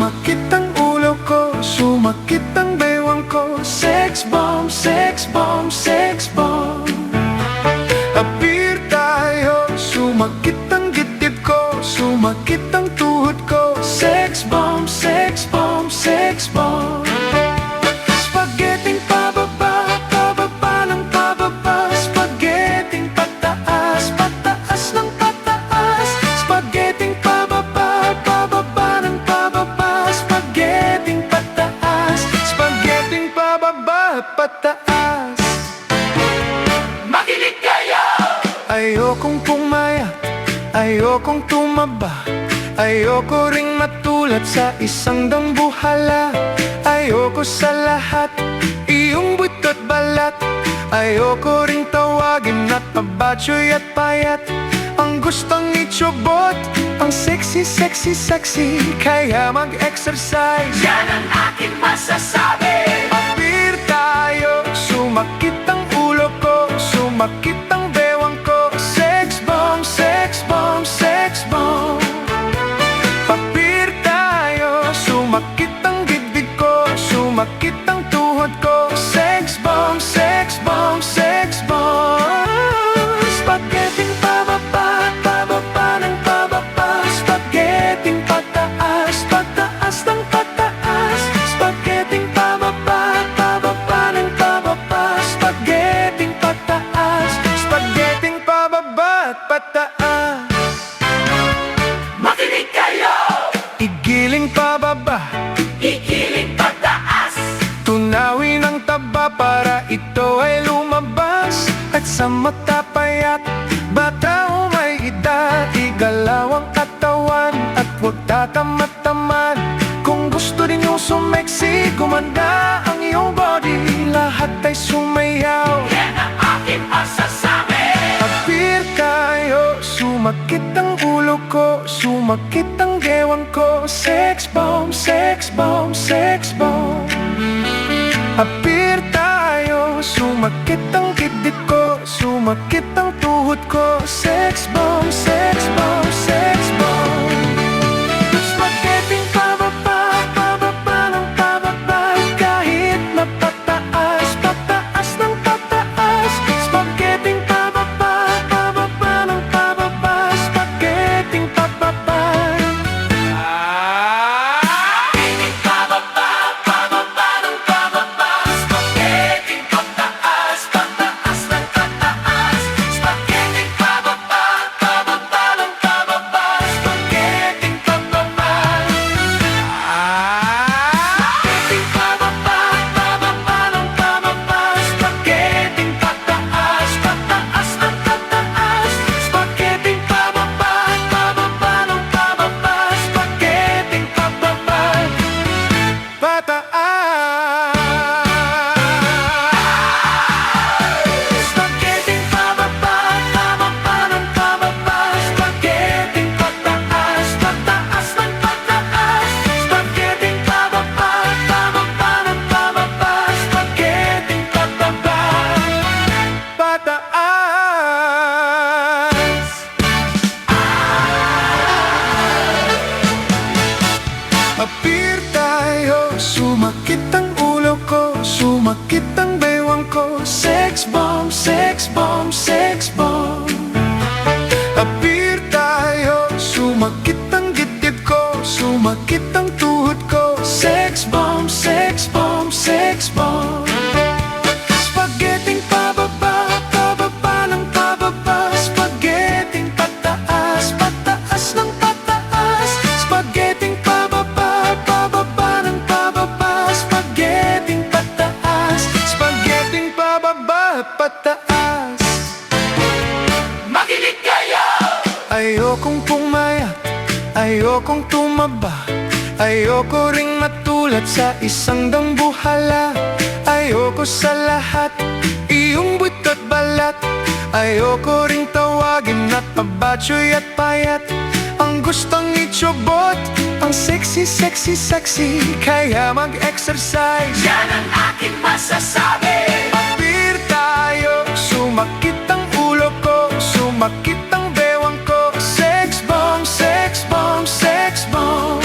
sumakit ang ulo ko, sumakit ang bewang ko. Sex bomb, sex bomb, sex bomb. Appear tayo, sumakit ang dibdib ko, sumakit ang tuhod ko. Sex bomb, sex bomb, sex bomb. Spaghetting pababa, pababa ng pababa. Spaghetting pataas, pataas ng pataas. Spaghetting pababa, pababa ng pababa. Spaghetting pataas, spaghetting pababa, pataas. Makinig kayo! Ayokong pumayat, ayokong tumaba. Ayoko ring matulad sa isang dambuhala. Ayoko sa lahat, iyong butot balat. Ayoko ring tawagin at mabatsoy at payat. Ang gustong itsobot, ang sexy, sexy, sexy. Kaya mag-exercise, Yan ang aking masasabi. appear tayo, sumakit ang ulo ko, sumakit ang bewang ko. Sex bomb, sex bomb, sex bomb. Appear tayo, sumakit ang dibdib ko, sumakit ang tuhod ko. Sex bomb, sex bomb, sex bomb. Spaghetting pababa, pababa ng pababa. Spaghetting pataas, pataas ng pataas. Spaghetting pababa, pababa ng pababa. Spaghetting pataas, spaghetting pababa at pataas. Makinig kayo! Igiling pababa, Ikiling pagtaas. tunawin ang taba para ito ay lumabas. At sa mata payat, bata o may edad, igalaw ang katawan at huwag tatamad-tamad. Kung gusto din yung sumeksi, gumanda ang iyong body. Lahat ay sumayaw, Yan ang aking masasabi. appear tayo, sumakit ang ulo ko, sumakit ang gewang ko. Sex bomb, sex bomb, sex bomb. Appear tayo, sumakit ang dibdib ko, sumakit ang tuhod ko. Sex bomb, sex bomb, sex bomb. Spaghetting pababa, pababa ng pababa. Kahit mapataas, pataas ng pataas. Spaghetting pababa, pababa ng pababa. Spaghetting pababa. Ikiling pababa, pababa ng pababa. Spaghetting pagtaas, pagtaas ng pataas. Spaghetting pababa, pababa ng pababa. Spaghetting pababa. Spaghetting pababa, pababa ng pababa. Spaghetting pataas, pataas ng pataas. Spaghetting pababa, pababa ng pababa. Spaghetting pababa. Spaghetting pababa, pababa ng pababa. Spaghetting pataas, pataas ng pataas. Spaghetting pababa, pababa ng pababa. Spaghetting pababa. Pataas. Appear tayo, sumakit ang ulo ko, sumakit ang bewang ko. Sex bomb, sex bomb, sex bomb. Appear tayo, sumakit ang dibdib ko, sumakit ang tuhod ko. Sex bomb, sex bomb, sex bomb. Spaghetting pababa, pababa ng pababa. Spaghetting pataas, pataas ng pataas. Spaghetting pababa, pababa ng pababa. Spaghetting pataas, spaghetting pababa, pataas. Makinig kayo! Ayokong pumayat, ayokong tumaba. Ayoko ring matulad sa isang dambuhala. Ayoko sa lahat, iyong butot balat. Ayoko ring tawagin at mabatsoy at payat. Ang gustong itsobot, ang sexy, sexy, sexy. Kaya mag-exercise, Yan ang aking masasabi. appear tayo, sumakit ang ulo ko, sumakit ang bewang ko. Sex bomb, sex bomb, sex bomb.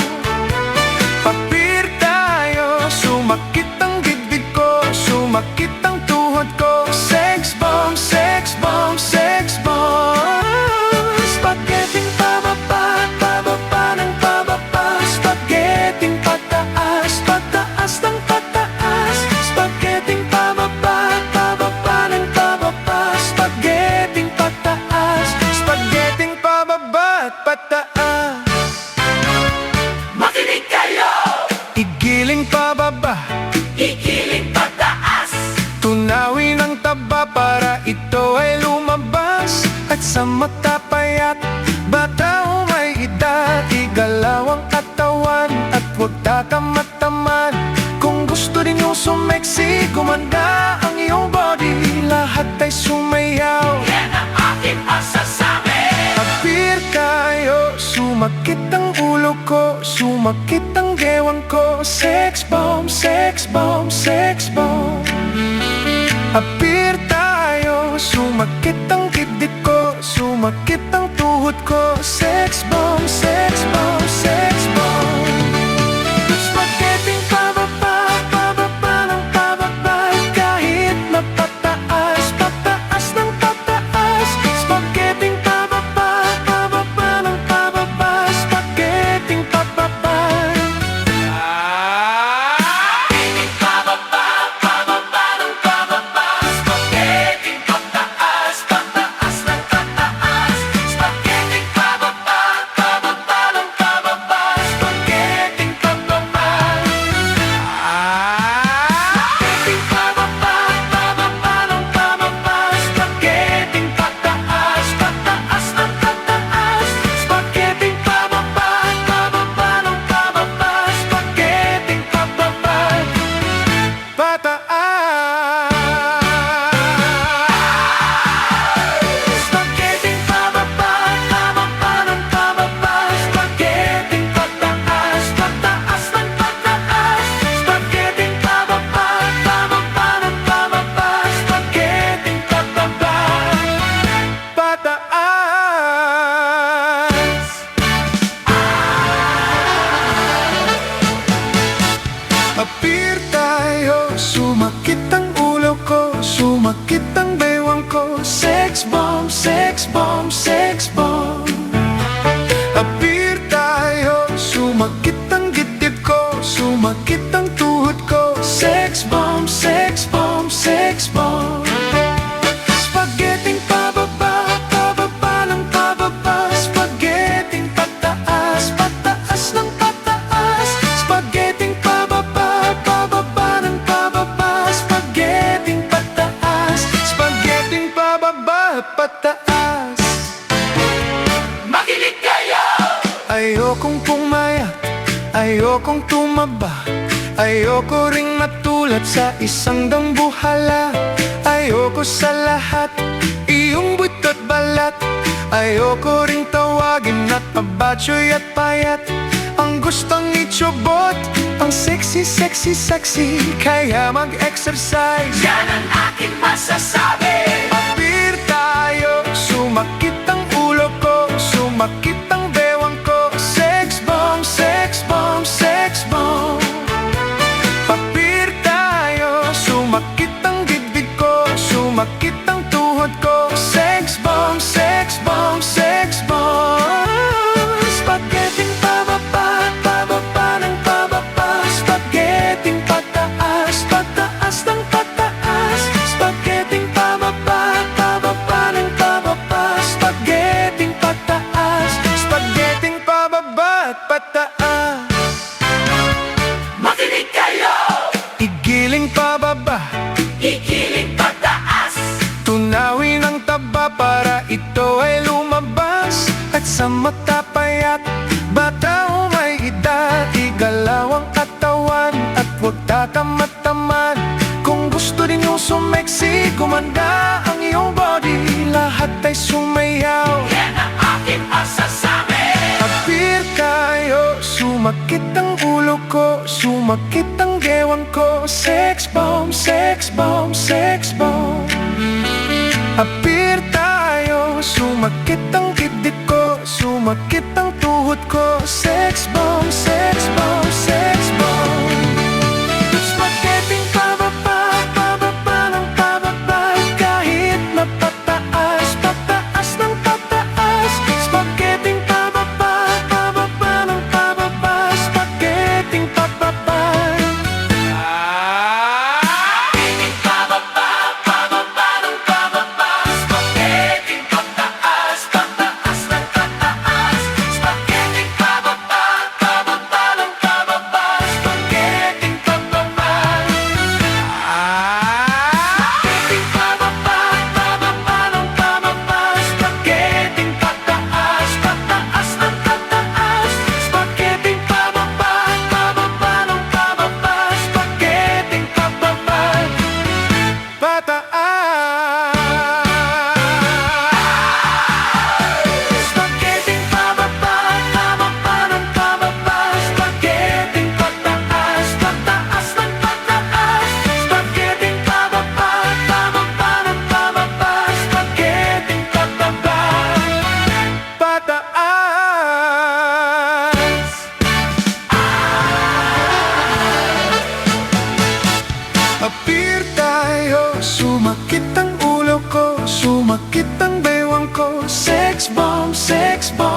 at pataas. Makinig kayo, Igiling pababa, ikiling pataas. tunawin ang taba para ito ay lumabas. At sa mata payat, bata o may edad, igalaw ang katawan at huwag tatamad-tamad. Kung gusto din yung sumeksi, gumanda ang iyong body, lahat ay sumayaw. Yan ang aking masasabi. Appear kayo, sumakit ang ulo ko, sumakit ang gewang ko. Sex bomb, sex bomb, sex bomb. Appear tayo, sumakit ang dibdib ko, sumakit ang tuhod ko. Sex bomb, sex bomb, sex bomb. Spaghetti pababa, pababa ng pababa, kahit napataas, pataas ng pataas. Spaghetti pababa, pababa ng pababa, spaghetti pababa. Ikiling pababa, pababa ng pababa. Spaghetti pataas, pataas ng pataas. Spaghetti pababa, pababa ng pababa. Spaghetti pababa. Spaghetti pababa, pababa ng pababa. Spaghetti pataas, pataas ng pataas. Spaghetti pababa, pababa ng pababa. Spaghetti pababa. Spaghetti pababa, pababa ng pababa. Spaghetti pataas, pataas ng pataas. Spaghetti pababa, pababa ng pababa. Spaghetti pababa. Pataas. Appear tayo, sumakit ang ulo ko, sumakit ang bewang ko. Sex bomb, sex bomb, sex bomb. Appear tayo, sumakit ang dibdib ko, sumakit ang tuhod ko. Sex bomb, sex bomb, sex bomb. Spaghetti pababa, pababa ng pababa. Spaghetti pataas, pataas ng pataas. Spaghetti pababa, pababa ng pababa. Spaghetti pataas, spaghetti pababa, pataas. Makinig kayo, Ayokong pumayat, ayokong tumaba, ayoko ring matulad sa isang dambuhala. Ayoko sa lahat, iyong butot balat. Ayoko ring tawagin at pabatsoy at payat. Ang gustong itsobot, ang sexy, sexy, sexy. Kaya mag-exercise. yan ang aking masasabi. Appear tayo, sumakit ang ulo ko, sumakit ang bewang ko. Sex bomb, sex bomb, sex bomb. Appear tayo, sumakit ang dibdib ko, sumakit ang tuhod ko. Sex bomb, sex bomb, sex bomb. Spaghetti pababa, pababa ng pababa. Spaghetti pataas, pataas ng pataas. Spaghetti pababa, pababa ng pababa. Spaghetti pataas, spaghetti pababa at pataas. Makinig kayo, Igiling pababa, ikiling pataas. tunawin ang taba para ito ay lumabas. At sa mata payat, bata o may edad, igalaw ang katawan at huwag tatamad-tamad. Kung gusto din yung sumeksi, gumanda ang iyong body, lahat ay sumayaw. Yan ang aking masasabi. Appear kayo, sumakit ang ulo ko, sumakit ang gewang ko. Sex bomb, sex bomb, sex bomb. Appear tayo, sumakit ang dibdib ko, sumakit ang tuhod ko. Sex bomb, sex bomb, sex bomb. Spaghetti pababa, pababa ng pababa, kahit napataas, pataas ng pataas. Spaghetti pababa, pababa ng pababa. Spaghetti pababa. Ikiling pababa, pababa ng pababa. Spaghetti pataas, pataas ng pataas.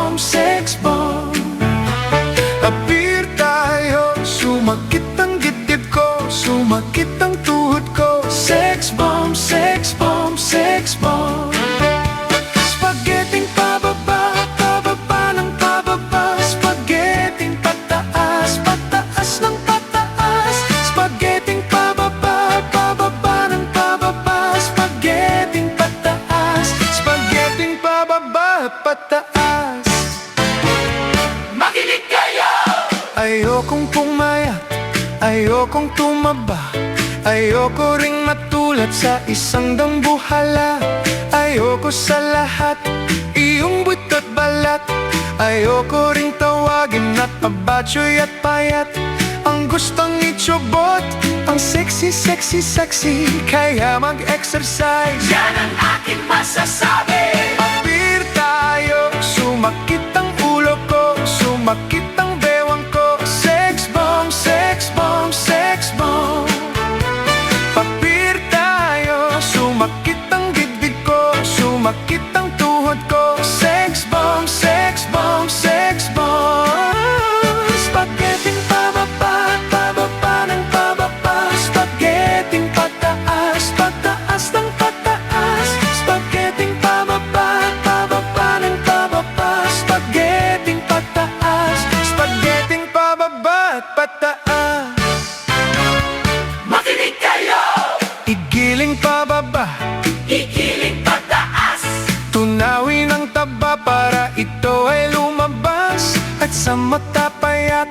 bomb, sex bomb. Appear tayo, sumakit ang dibdib ko, sumakit ang tuhod ko. Sex bomb, sex bomb, sex bomb. Spaghetting pababa, pababa ng pababa. Spaghetting pataas, pataas ng pataas. Spaghetting pababa, pababa ng pababa. Spaghetting pataas, spaghetting pababa, pataas. Makinig kayo! Ayokong pumayat, ayokong tumaba. Ayoko ring matulad sa isang dambuhala. Ayoko sa lahat, iyong butot balat. Ayoko ring tawagin at abatsoy at payat. Ang gustong itsobot, ang sexy, sexy, sexy. Kaya mag-exercise, Yan ang aking masasabi. appear tayo, sumakit ang ulo ko, sumakit ang bewang ko. Sex bomb, sex bomb, sex bomb. Appear tayo, sumakit ang dibdib ko, sumakit ang tuhod ko. Sex bomb, sex bomb, sex bomb. Spaghetting pababa, pababa ng pababa. Spaghetting pataas, pataas ng pataas. Spaghetting pababa, pababa ng pababa. Spaghetting pataas, spaghetting pababa at pataas. Makinig kayo! Igiling pababa, Ikiling pataas. tunawin ang taba para ito ay lumabas. At sa mata payat,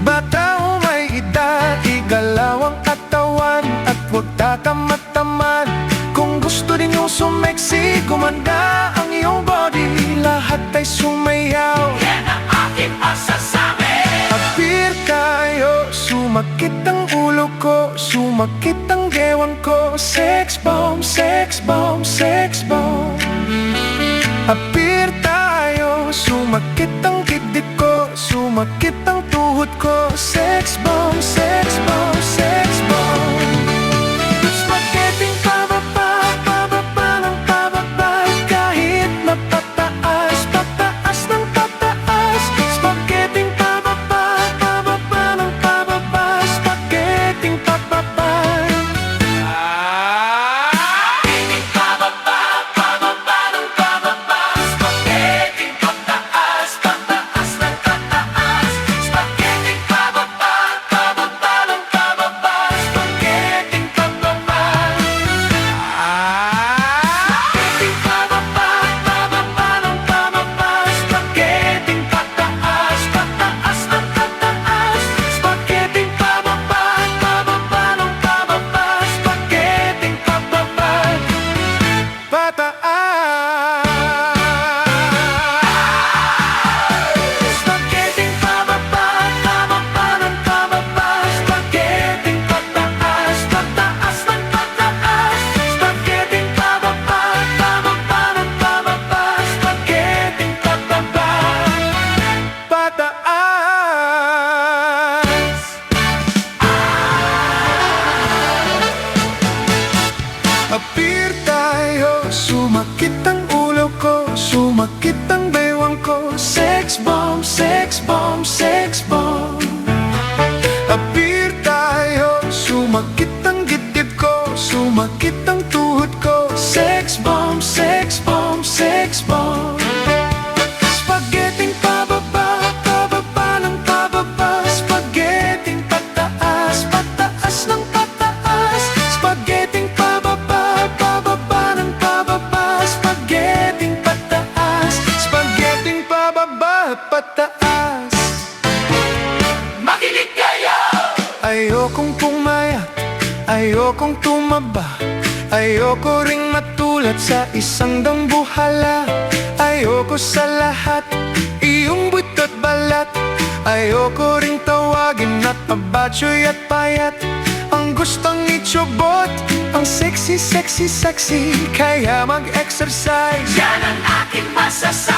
bata o may edad, igalaw ang katawan at huwag tatamad-tamad. Kung gusto din yung sumeksi, gumanda ang iyong body, lahat ay sumayaw. Yan ang aking masasabi. Appear tayo, sumakit ang ulo ko, sumakit ang gewang ko. Sex bomb, sex bomb, sex bomb. Appear tayo, sumakit ang dibdib ko, sumakit ang tuhod ko. Sex bomb, sex bomb, sex bomb. Spaghetting pababa, pababa ng pababa. Kahit napataas, pataas ng pataas. Spaghetting pababa, pababa ng pababa. Spaghetting pababa. Ikiling pababa, pababa ng pababa. Spaghetting pataas, pataas ng pataas. Spaghetting pababa, pababa ng pababa. Spaghetting pababa. Spaghetting pababa, pababa ng pababa. Spaghetting pataas, pataas ng pataas. Spaghetting pababa, pababa ng pababa. Spaghetting pababa. Pataas. Spaghetting pababa, pababa ng pababa. Spaghetting pataas, pataas ng pataas. Spaghetting pababa, pababa ng pababa. Spaghetting pababa. Pataas. Appear tayo, sumakit ang ulo ko, sumakit ang bewang ko. Sex bomb, sex bomb, sex bomb. Appear tayo, sumakit ang dibdib ko, sumakit ang tuhod ko. Sex bomb, sex bomb, sex bomb. Spaghetting pababa, pababa ng pababa. Spaghetting pataas, pataas ng pataas. Spaghetting pababa, pababa ng pababa. Spaghetting pataas, spaghetting pababa, pataas. Makinig kayo! Ayokong pumayat, ayokong tumaba. Ayoko ring matulad sa isang dambuhala. Ayoko sa lahat, iyong butot balat. Ayoko ring tawagin at abatsoy at payat. Ang gustong itsobot, ang sexy, sexy, sexy. Kaya mag-exercise, Yan ang aking masasabi.